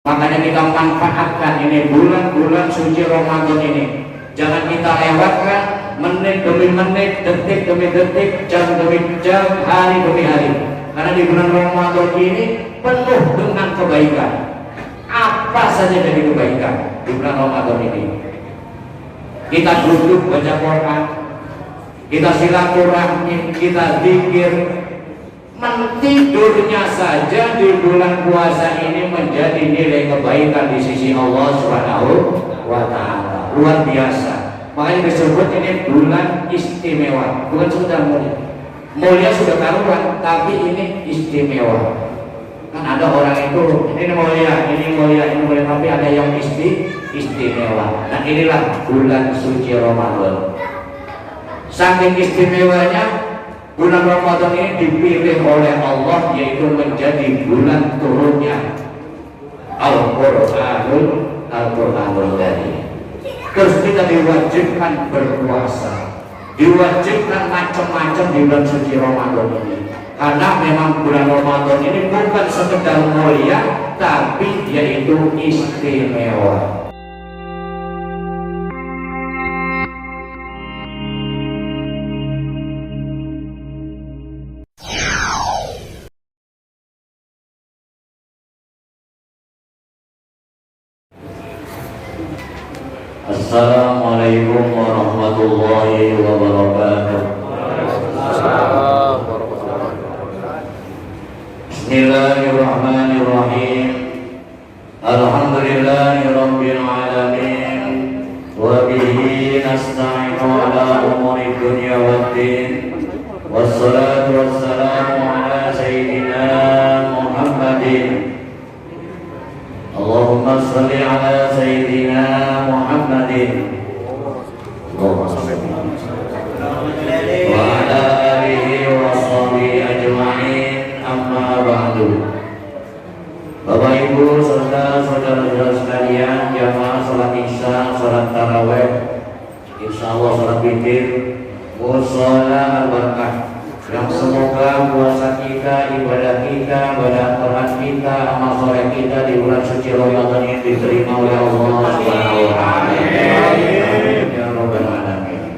Makanya kita manfaatkan ini bulan-bulan suci Ramadan ini. Jangan kita lewatkan menit demi menit, detik demi detik, jam demi jam, hari demi hari. Karena di bulan Ramadan ini penuh dengan kebaikan. Apa saja dari kebaikan di bulan Ramadan ini. Kita duduk baca Quran, kita silaturahmi, kita zikir. Mentidurnya saja di bulan puasa ini menjadi nilai kebaikan di sisi Allah Subhanahu wa Ta'ala. Luar biasa. Makanya disebut ini bulan istimewa, bukan sekedar mulia. Mulia sudah taruhan, tapi ini istimewa. Kan ada orang itu ini mulia, tapi ada yang istimewa. Nah inilah bulan suci Ramadan. Saking istimewanya bulan Ramadan ini dipilih oleh Allah, yaitu menjadi bulan turunnya Al-Quranul Karim. Terus kita diwajibkan berpuasa, diwajibkan macam-macam di bulan suci Ramadan ini. Karena memang bulan Ramadan ini bukan sekedar mulia, tapi yaitu istimewa. Assalamualaikum warahmatullahi wabarakatuh. Bismillahirrahmanirrahim. Alhamdulillahirabbil alamin. Wa bihi nasta'inu ala umuri dunya waddin. Wassalatu wassalamu ala sayyidina Muhammadin. Allahumma shalli ala sayyidina Muhammadin wa ala alihi wa sahbihi ajma'in, amma ba'du. Bapak Ibu serta saudara-saudara sekalian, jamaah salat Isya, salat tarawih, insyaallah salat witir, mushola al-barakah, yang semoga puasa kita, ibadah kita, ibadah kita, amal soleh kita di bulan suci Ramadan ini diterima oleh Allah Subhanahu wa Ta'ala. Ya Rabbal Alamin.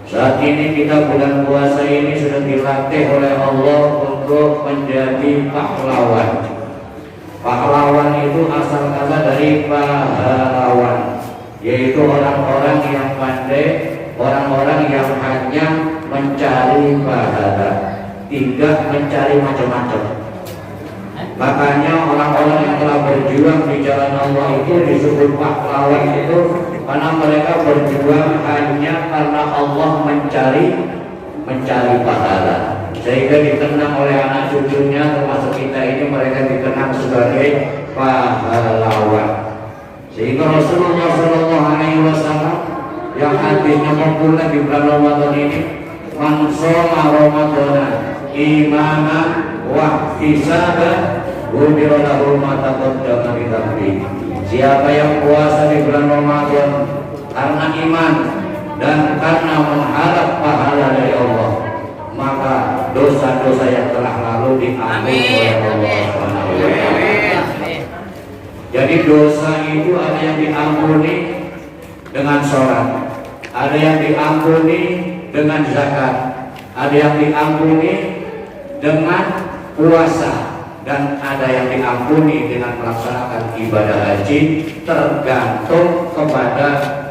Saat ini kita bulan puasa ini sudah dilatih oleh Allah untuk menjadi pahlawan. Pahlawan itu asal kata dari pahlawan, yaitu orang-orang yang pandai, orang-orang yang hanya mencari pahala, tidak mencari macam-macam. Makanya orang-orang yang telah berjuang di jalan Allah itu disebut pahlawan itu karena mereka berjuang hanya karena Allah mencari pahala, sehingga dikenang oleh anak cucunya termasuk kita ini, mereka dikenang sebagai pahlawan. Sehingga Rasulullah SAW yang hadisnya populer di bulan Ramadan ini, man shoma Ramadana imanan wa ihtisaban ghufira lahu ma taqaddama min dhanbi. Siapa yang puasa di bulan Ramadan karena iman dan karena mengharap pahala dari Allah, maka dosa-dosa yang telah lalu diampuni oleh Allah Subhanahu wa Ta'ala. Jadi dosa itu ada yang diampuni dengan sholat, ada yang diampuni dengan zakat, ada yang diampuni dengan puasa, dan ada yang diampuni dengan melaksanakan ibadah haji, tergantung kepada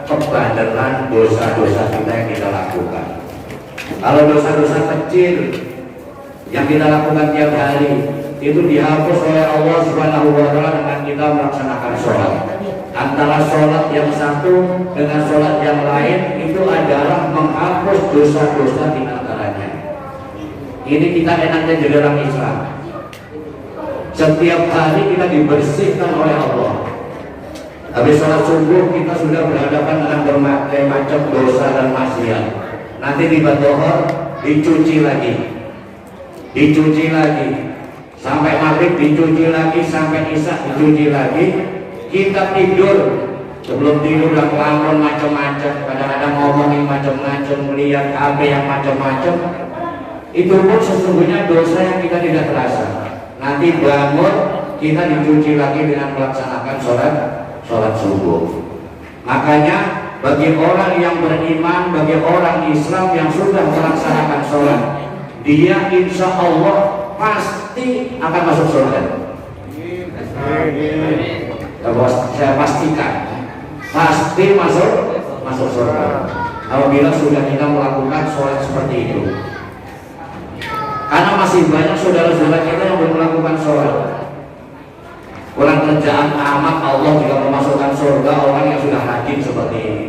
kebanderan dosa-dosa kita yang kita lakukan. Kalau dosa-dosa kecil yang kita lakukan tiap hari itu dihapus oleh Allah Subhanahu wa Ta'ala dengan kita melaksanakan sholat. Antara sholat yang satu dengan sholat yang lain itu adalah menghapus dosa-dosa di antaranya. Ini kita enaknya jadi orang Islam. Setiap hari kita dibersihkan oleh Allah. Habis sholat subuh kita sudah berhadapan dengan berbagai macam dosa dan maksiat. Nanti di Batohor dicuci lagi, sampai maghrib dicuci lagi, sampai isya dicuci lagi. Kita tidur, sebelum tidur udah ngelamun macam-macam, kadang-kadang ngomongin macam-macam, melihat HP yang macam-macam. Itu pun sesungguhnya dosa yang kita tidak terasa. Nanti bangun kita dicuci lagi dengan melaksanakan sholat subuh. Makanya bagi orang yang beriman, bagi orang Islam yang sudah melaksanakan sholat, dia insya Allah pasti akan masuk surga. Saya pastikan pasti masuk surga apabila sudah kita melakukan sholat seperti itu. Karena masih banyak saudara-saudara kita yang belum melakukan sholat. Kurang kerjaan amat, Allah juga memasukkan surga orang yang sudah rajin seperti ini.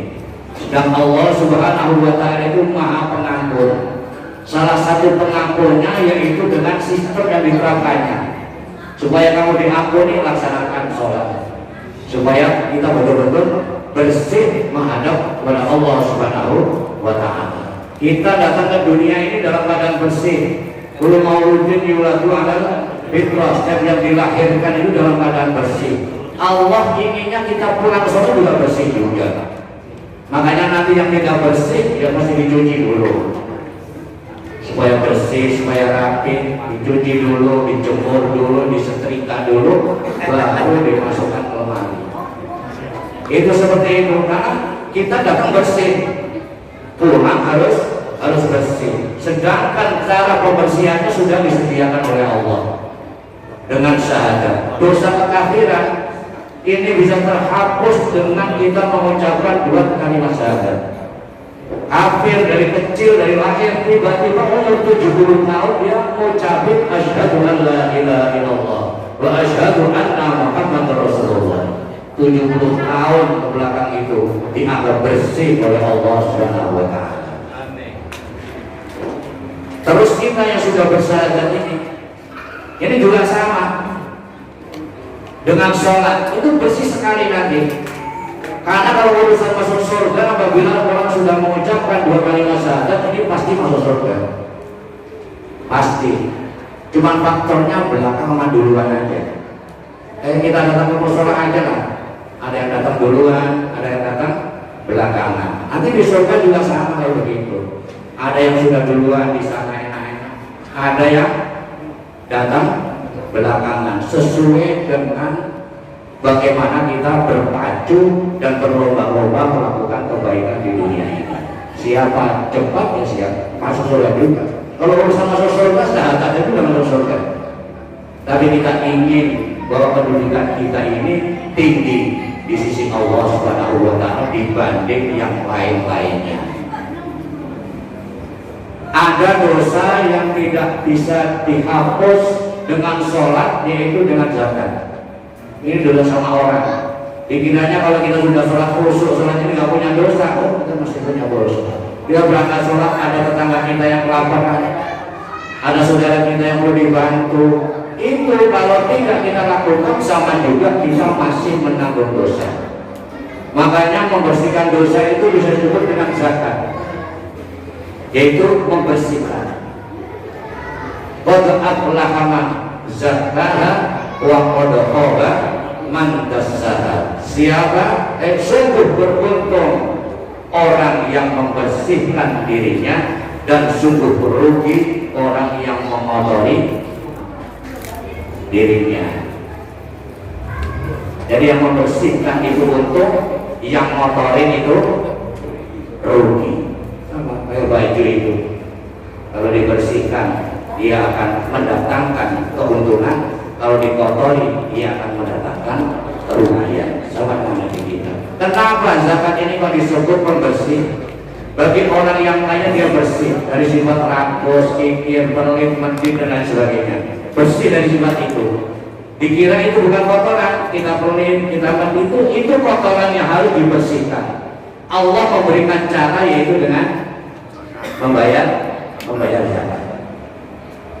Dan Allah Subhanahu wa Ta'ala itu Maha Pengampun. Salah satu pengampunnya yaitu dengan sistem yang diterapkannya. Supaya kamu diampuni, laksanakan sholat. Supaya kita betul-betul bersih menghadap kepada Allah Subhanahu wa Ta'ala. Kita datang ke dunia ini dalam keadaan bersih. Kullu mauludin yuladu ala fitrah, setiap yang dilahirkan itu dalam keadaan bersih. Allah inginnya kita pulang ke sana juga bersih juga. Makanya nanti yang tidak bersih dia mesti dicuci dulu supaya bersih, supaya rapi, dicuci dulu, dijemur dulu, disetrika dulu, baru dimasukkan ke lemari. Itu seperti itu, karena kita datang bersih, pulang harus bersih. Sedangkan cara pembersihannya sudah disediakan oleh Allah dengan syahadat. Dosa kekafiran ini bisa terhapus dengan kita mengucapkan 2 kalimat syahadat. Kafir dari kecil, dari lahir, tiba-tiba umur 70 tahun dia mengucapkan asyhadu an la ilaha illallah wa asyhadu anna Muhammadar Rasulullah. 70 tahun ke belakang itu dianggap bersih oleh Allah Subhanahu wa Ta'ala. Terus kita yang sudah bersyahadat ini juga sama dengan sholat, itu bersih sekali nanti. Karena kalau urusan masuk surga, apabila orang sudah mengucapkan 2 kalimat syahadat, ini pasti masuk surga. Pasti. Cuman faktornya belakang sama duluan aja. Kita datang ke musola aja lah. Ada yang datang duluan, ada yang datang belakangan. Nanti di surga juga sama kayak begitu. Ada yang sudah duluan di sana enak-enak, ada yang datang belakangan, sesuai dengan bagaimana kita berpacu dan berlomba-lomba melakukan kebaikan di dunia ini. Siapa cepat ya siap masuk surga juga. Kalau urusan masuk surga, syahadat itu sudah masuk surga. Tapi kita ingin bahwa kedudukan kita ini tinggi di sisi Allah Subhanahu wa Ta'ala dibanding yang lain-lainnya. Ada dosa yang tidak bisa dihapus dengan sholat, yaitu dengan zakat. Ini dosa sama orang. Dikiranya kalau kita sudah sholat khusyuk, sholat ini nggak punya dosa. Oh, kita masih punya dosa. Kita berangkat sholat, ada tetangga kita yang kelaparan, ada saudara kita yang perlu dibantu. Itu kalau tidak kita lakukan sama juga kita masih menanggung dosa. Makanya membersihkan dosa itu bisa disebut dengan zakat, yaitu membersihkan. Qad aflaha man zakkaha wa qad khaba man dassaha. Siapa sungguh beruntung orang yang membersihkan dirinya, dan sungguh merugi orang yang mengotori dirinya. Jadi yang membersihkan itu untung, yang ngotorin itu rugi. Sama kayak baju itu, kalau dibersihkan dia akan mendatangkan keuntungan, kalau dikotori dia akan mendatangkan kerugian. Sama dengan kita. Kenapa zakat ini kok disebut pembersih? Bagi orang yang kaya dia bersih dari sifat rakus, kikir, pelit, mendik dan lain sebagainya. Bersih dari sifat itu. Dikira itu bukan kotoran, kita pelit, kita mendik, itu kotoran yang harus dibersihkan. Allah memberikan cara, yaitu dengan membayar zakat.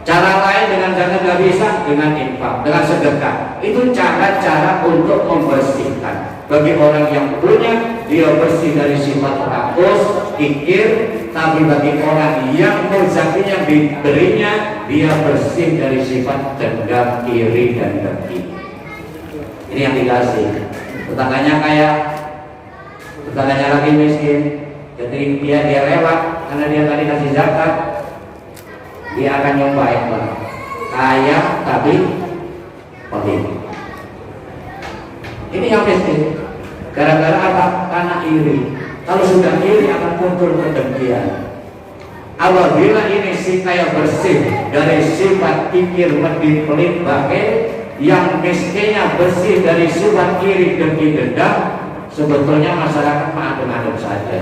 Cara lain dengan zakat nggak bisa, dengan infak, dengan sedekah. Itu cara-cara untuk membersihkan. Bagi orang yang punya, dia bersih dari sifat rakus, kikir. Tapi bagi orang yang rezeki yang diberinya, dia bersih dari sifat dendam, iri dan dengki. Ini yang dikasih. Tetangganya lagi miskin, jadi dia rela karena dia tadi kasih zakat. Dia akan nyobain lah, kaya tapi pelit. Ini yang miskin. Gara-gara apa? Karena iri. Kalau sudah iri akan muncul kedengkian. Apabila ini sikaya bersih dari sifat kikir, medit, pelit, bakil, yang miskinnya bersih dari sifat iri, dengki, dendam, sebetulnya masyarakat adem-adem saja.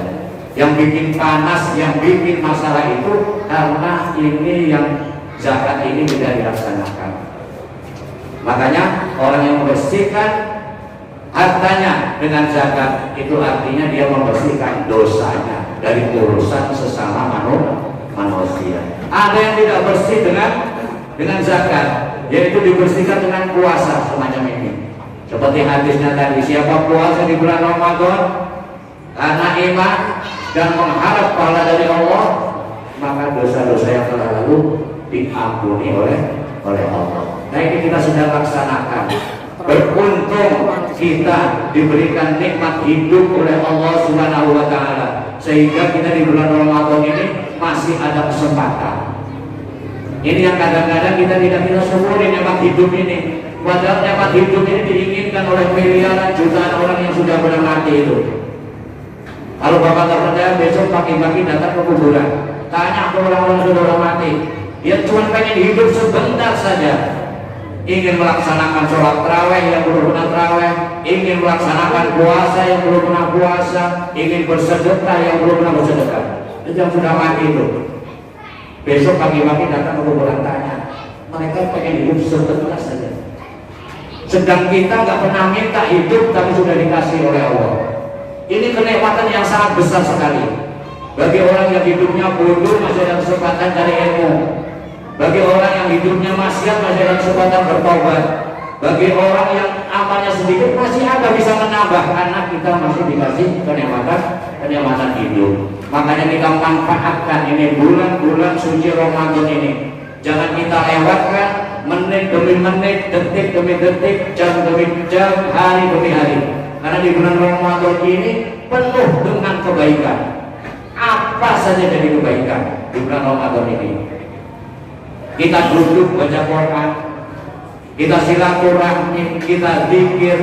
Yang bikin panas, yang bikin masalah itu karena ini yang zakat ini tidak dilaksanakan. Makanya orang yang membersihkan hartanya dengan zakat itu artinya dia membersihkan dosanya dari urusan sesama manusia. Ada yang tidak bersih dengan zakat, yaitu dibersihkan dengan puasa semacam ini. Seperti hadisnya tadi, siapa puasa di bulan Ramadan karena iman dan mengharap pahala dari Allah, maka dosa-dosa yang telah lalu diampuni oleh Allah. Nah, ini kita sudah laksanakan. Beruntung kita diberikan nikmat hidup oleh Allah Subhanahu wa Ta'ala, sehingga kita di bulan Ramadan ini masih ada kesempatan. Ini yang kadang-kadang kita tidak syukuri nikmat hidup ini. Padahal nikmat hidup ini diinginkan oleh miliaran jutaan orang yang sudah pernah mati itu. Kalau Bapak tak percaya, besok pagi-pagi datang ke kuburan, tanya ke orang-orang sudah mati, dia cuma pengen hidup sebentar saja, ingin melaksanakan sholat tarawih yang belum pernah tarawih, ingin melaksanakan puasa yang belum pernah puasa, ingin bersedekah yang belum pernah bersedekah. Itu yang sudah mati itu. Besok pagi-pagi datang ke kuburan, tanya, mereka pengen hidup sebentar saja. Sedang kita nggak pernah minta hidup, tapi sudah dikasih oleh Allah. Ini kenikmatan yang sangat besar sekali. Bagi orang yang hidupnya bodoh masih ada kesempatan cari ilmu. Bagi orang yang hidupnya maksiat masih ada kesempatan bertobat. Bagi orang yang amalnya sedikit masih ada bisa menambah, karena kita masih dikasih kenikmatan hidup. Makanya kita manfaatkan ini bulan-bulan suci Ramadan ini. Jangan kita lewatkan menit demi menit, detik demi detik, jam demi jam, hari demi hari. Karena di bulan Ramadan ini penuh dengan kebaikan. Apa saja jadi kebaikan di bulan Ramadan ini. Kita duduk baca Quran, kita silaturahmi, kita zikir.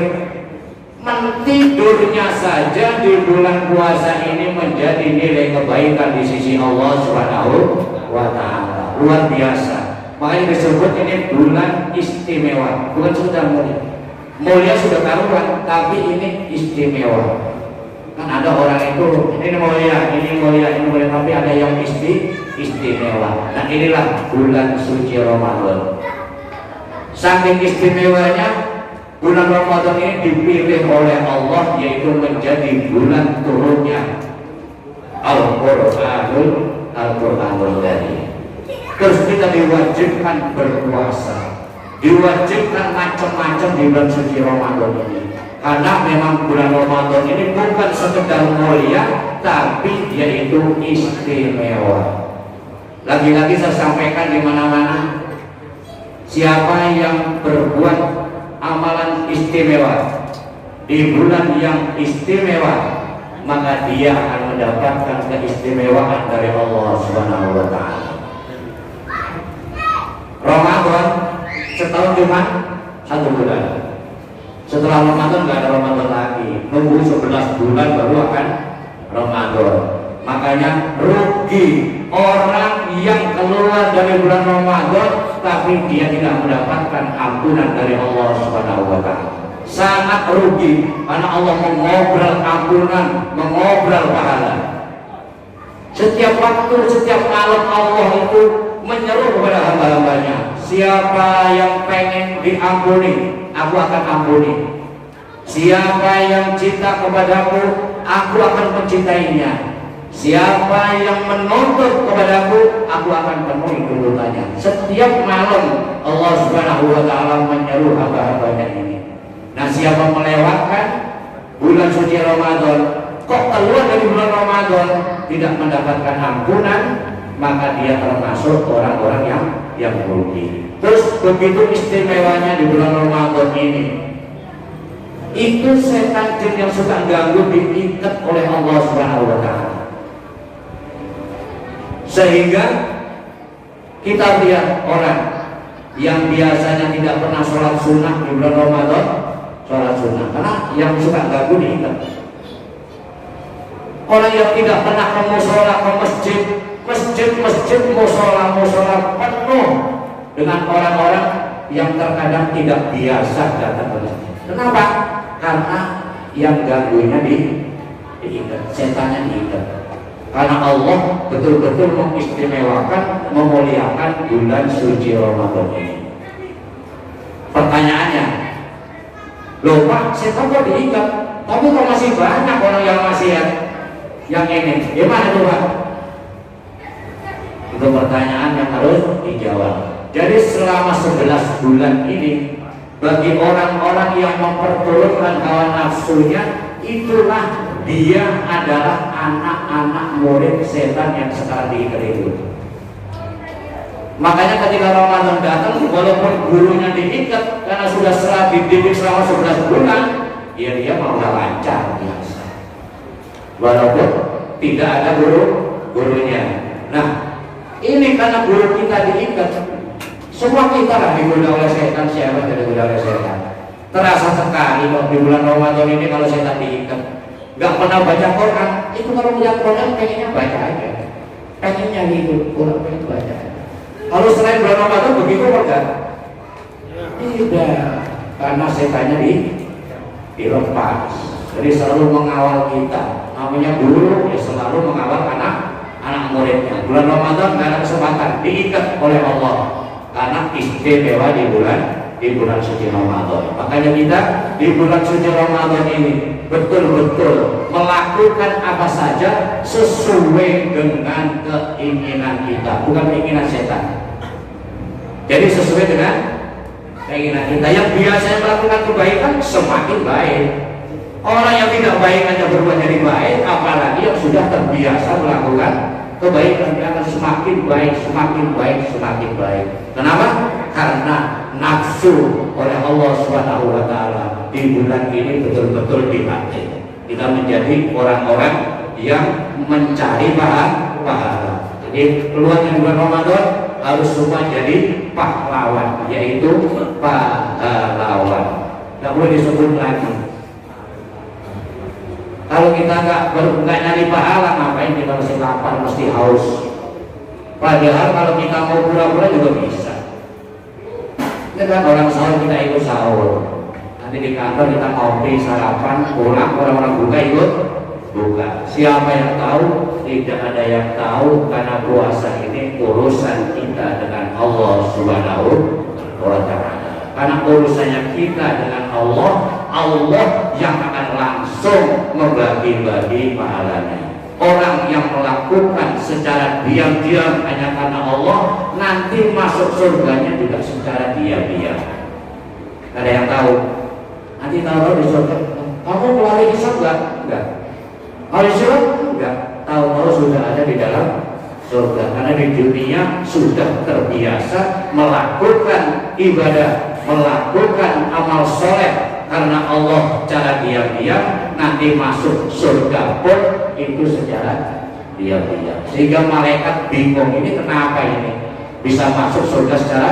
Mentidurnya saja di bulan puasa ini menjadi nilai kebaikan di sisi Allah Subhanahu wa Ta'ala. Luar biasa. Makanya disebut ini bulan istimewa, bukan sudah mulia. Mulia sudah karuan, tapi ini istimewa. Kan ada orang itu ini mulia, tapi ada yang istimewa. Dan inilah bulan suci Ramadan. Saking istimewanya, bulan Ramadan ini dipilih oleh Allah, yaitu menjadi bulan turunnya Al-Qur'anul Karim. Terus kita diwajibkan berpuasa, diwajibkan macam-macam di bulan suci Ramadan ini. Karena memang bulan Ramadan ini bukan sekedar mulia, tapi yaitu istimewa. Lagi-lagi saya sampaikan di mana-mana, siapa yang berbuat amalan istimewa di bulan yang istimewa, maka dia akan mendapatkan keistimewaan dari Allah Subhanahu wa Ta'ala. Ramadan setahun cuma 1 bulan. Setelah Ramadan nggak ada Ramadan lagi, nunggu 11 bulan baru akan Ramadan. Makanya rugi orang yang keluar dari bulan Ramadan tapi dia tidak mendapatkan ampunan dari Allah Subhanahu wa Ta'ala. Sangat rugi, karena Allah mengobrol ampunan, mengobrol pahala. Setiap waktu, setiap malam Allah itu menyeru kepada hamba-hambanya, siapa yang pengen diampuni, aku akan ampuni. Siapa yang cinta kepadaku, aku akan mencintainya. Siapa yang menuntut kepadaku, aku akan penuhi tuntutannya. Setiap malam Allah Subhanahu wa Ta'ala menyeru hamba-hambanya ini. Nah, siapa melewatkan bulan suci Ramadan, kok keluar dari bulan Ramadan tidak mendapatkan ampunan, maka dia termasuk orang-orang yang rugi. Terus begitu istimewanya di bulan Ramadan ini, itu setan jin yang suka ganggu diikat oleh Allah Subhanahu wa Ta'ala. Sehingga kita lihat orang yang biasanya tidak pernah sholat sunnah di bulan Ramadan, sholat sunnah, karena yang suka ganggu diikat. Orang yang tidak pernah ke musola, ke masjid, musola penuh dengan orang-orang yang terkadang tidak biasa datang ke masjid. Kenapa? Karena yang ganggunya diikat, setannya diikat. Karena Allah betul-betul mengistimewakan, memuliakan bulan suci Ramadan ini. Pertanyaannya, loh Pak, setan kok diikat? Tapi kok masih banyak orang yang maksiat yang ini? Gimana tuh Pak? Itu pertanyaan yang harus dijawab. Jadi selama 11 bulan ini, bagi orang-orang yang memperturutkan hawa nafsunya, itulah dia adalah anak-anak murid setan yang sekarang diikat itu. Makanya ketika Ramadan datang, walaupun gurunya diikat karena sudah dididik selama 11 bulan, ya dia mau lancar biasa. Walaupun tidak ada gurunya. Nah, ini karena guru kita diikat, semua kita lah digoda oleh setan. Siapa tidak digoda oleh setan? Terasa sekali loh di bulan Ramadan ini kalau setan diikat. Gak pernah baca Quran, itu kalau baca Quran pengennya baca aja, pengennya gitu, Quran pengen baca aja. Kalau selain bulan Ramadan begitu enggak? Tidak, karena setannya dilepas. Jadi selalu mengawal kita. Namanya guru ya selalu mengawal anak muridnya. Bulan Ramadan gak ada kesempatan, diikat oleh Allah karena istimewa di bulan suci Ramadan. Makanya kita di bulan suci Ramadan ini betul-betul melakukan apa saja sesuai dengan keinginan kita, bukan keinginan setan. Jadi sesuai dengan keinginan kita. Yang biasanya melakukan kebaikan semakin baik. Orang yang tidak baik hanya berbuat jadi baik, apalagi yang sudah terbiasa melakukan kebaikan, dia akan semakin baik, semakin baik, semakin baik. Kenapa? Karena nafsu oleh Allah Subhanahu wa Ta'ala di bulan ini betul-betul dilatih. Kita menjadi orang-orang yang mencari pahala. Jadi keluar dari bulan Ramadan harus semua jadi pahlawan, yaitu pahlawan. Tidak boleh disebut lagi. Kalau kita nggak nyari pahala, ngapain kita mesti lapar, mesti haus? Padahal kalau kita mau pura-pura juga bisa. Ini kan orang sahur kita ikut sahur. Nanti di kantor kita ngopi, sarapan, pulang orang-orang buka ikut buka. Siapa yang tahu? Tidak ada yang tahu, karena puasa ini urusan kita dengan Allah Subhanahu wa Ta'ala. Karena urusannya kita dengan Allah, Allah yang akan langsung membagi-bagi pahalanya. Orang yang melakukan secara diam-diam hanya karena Allah, nanti masuk surganya juga secara diam-diam. Ada yang tahu? Nanti tahu di surga. Kamu melalui hisab enggak? Kalau surga enggak. Tahu-tahu sudah ada di dalam surga. Karena di dunia sudah terbiasa melakukan ibadah, melakukan amal soleh karena Allah cara diam-diam, nanti masuk surga pun itu secara diam-diam. Sehingga malaikat bingung, ini kenapa ini bisa masuk surga secara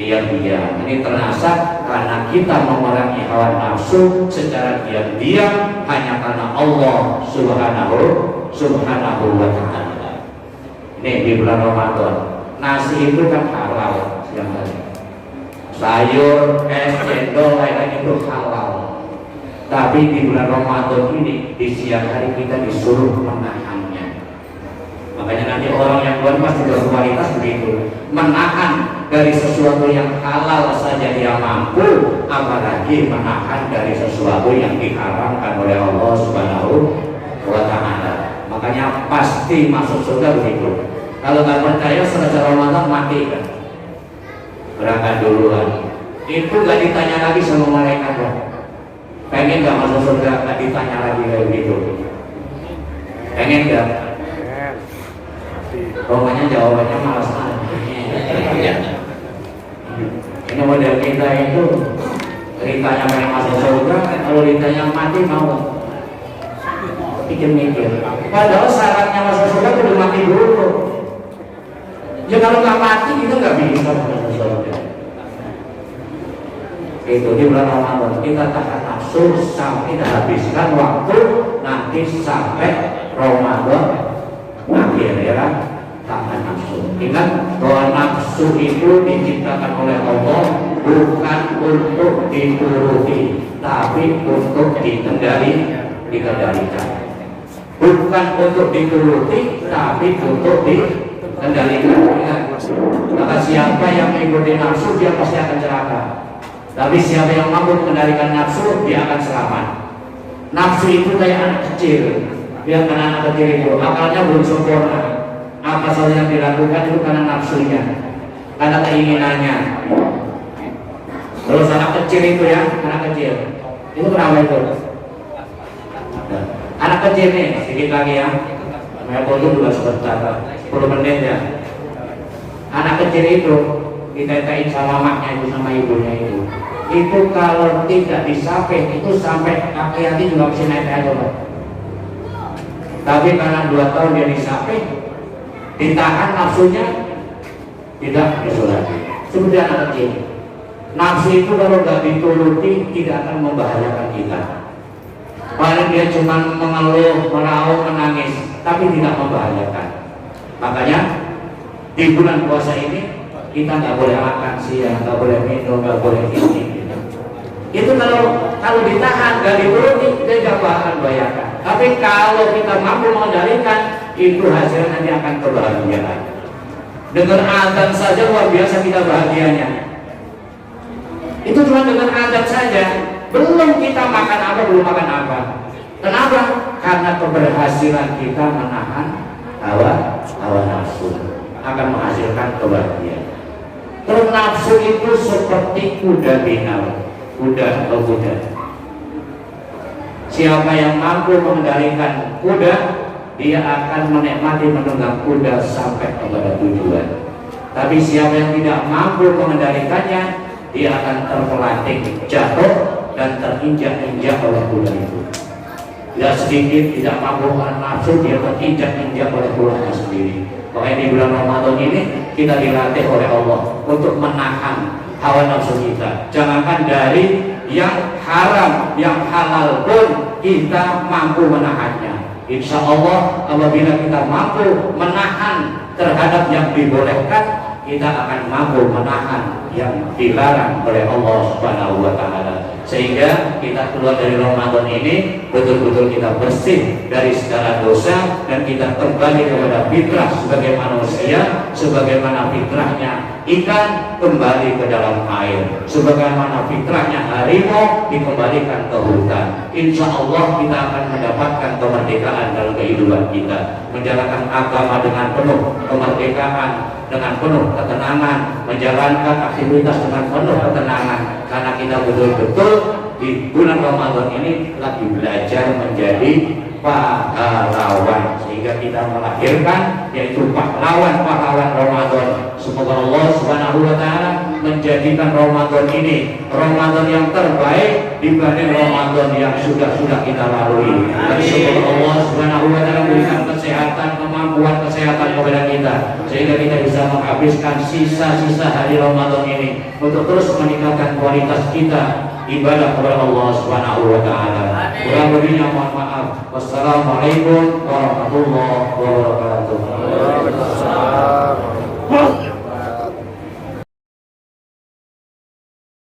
diam-diam? Ini terasa karena kita memerangi hawa nafsu secara diam-diam hanya karena Allah Subhanahu wa Ta'ala. Ini di bulan Ramadan, nasi itu kan halal siang hari, sayur, es, cendol, lain-lain itu halal. Tapi di bulan Ramadan ini di siang hari kita disuruh menahannya. Makanya nanti orang yang pasti berkualitas begitu, menahan dari sesuatu yang halal saja dia mampu, apalagi menahan dari sesuatu yang diharamkan oleh Allah Subhanahu wa Ta'ala. Makanya pasti masuk surga begitu. Kalau nggak percaya selesai Ramadan mati kan, berangkat duluan. Itu nggak ditanya lagi sama malaikat kan? Pengen nggak masuk surga? Nggak ditanya lagi kayak begitu. Pengen nggak? Pokoknya jawabannya malas aja. Ini model kita itu ditanya pengen masuk surga, kalau ditanya mati mau pikir-mikir. Padahal syaratnya masuk surga itu mati dulu. Ya kalau nggak mati kita nggak bisa masuk surga. Itu di bulan Ramadan kita tahan nafsu sampai habiskan waktu nanti sampai Ramadan akhir ya. Tahan nafsu. Ingat bahwa nafsu itu diciptakan oleh Allah bukan untuk dituruti, tapi untuk dikendalikan. Bukan untuk dituruti, tapi untuk dikendalikan. Ingat, maka siapa yang mengikuti nafsu dia pasti akan celaka. Tapi siapa yang mampu mengendalikan nafsu dia akan selamat. Nafsu itu kayak anak kecil. Biar anak kecil itu akalnya belum sempurna. Apa saja yang dilakukan itu karena nafsunya, karena keinginannya. Terus anak kecil itu ya, anak kecil itu kenapa itu? Anak kecil nih, sedikit lagi ya, saya potong juga sebentar, 10 menit ya. Anak kecil itu ditanya sama maknya itu sama ibunya itu kalau tidak disapih itu sampai kaki hati juga bisa naik aja loh. Tapi karena 2 tahun dia disapih, ditahan nafsunya, tidak disolati. Seperti anak kecil, nafsu itu kalau nggak dituruti tidak akan membahayakan kita. Paling dia cuma mengeluh, meraung, menangis, tapi tidak membahayakan. Makanya di bulan puasa ini kita nggak boleh makan siang, nggak boleh minum, nggak boleh ini. Itu kalau ditahan, nggak dituruti, dia nggak akan membahayakan. Tapi kalau kita mampu mengendalikan, itu hasilnya nanti akan kebahagiaan. Dengan azan saja luar biasa kita bahagianya. Itu cuma dengan azan saja. Belum kita makan apa, belum makan apa. Kenapa? Karena keberhasilan kita menahan hawa nafsu akan menghasilkan kebahagiaan. Terus nafsu itu seperti kuda binal, kuda atau kuda. Siapa yang mampu mengendalikan kuda, dia akan menikmati menunggang kuda sampai kepada tujuan. Tapi siapa yang tidak mampu mengendalikannya, dia akan terpelanting, jatuh dan terinjak-injak oleh kuda itu. Tidak sedikit tidak mampu karena nafsu, dia terinjak-injak oleh kudanya sendiri. Makanya di bulan Ramadan ini kita dilatih oleh Allah untuk menahan hawa nafsu kita. Jangankan dari yang haram, yang halal pun kita mampu menahannya. Insya Allah apabila kita mampu menahan terhadap yang dibolehkan, kita akan mampu menahan yang dilarang oleh Allah Subhanahu wa Ta'ala. Sehingga kita keluar dari Ramadan ini betul-betul kita bersih dari segala dosa dan kita kembali kepada fitrah sebagai manusia, sebagaimana fitrahnya ikan kembali ke dalam air, sebagaimana fitrahnya harimau dikembalikan ke hutan. Insya Allah kita akan mendapatkan kemerdekaan dalam kehidupan kita, menjalankan agama dengan penuh kemerdekaan, dengan penuh ketenangan, menjalankan aktivitas dengan penuh ketenangan, karena kita betul-betul di bulan Ramadan ini lagi belajar menjadi pahlawan, sehingga kita melahirkan yaitu pahlawan Ramadan. Semoga Allah Subhanahu wa Ta'ala menjadikan Ramadan ini Ramadan yang terbaik dibanding Ramadan yang sudah kita lalui. Dan semoga Allah Subhanahu wa Ta'ala memberikan kesehatan, kemampuan kesehatan kepada kita, sehingga kita bisa menghabiskan sisa-sisa hari Ramadan ini untuk terus meningkatkan kualitas kita ibadah kepada Allah Subhanahu wa Ta'ala. Kurang lebihnya mohon maaf. Wassalamualaikum warahmatullahi wabarakatuh.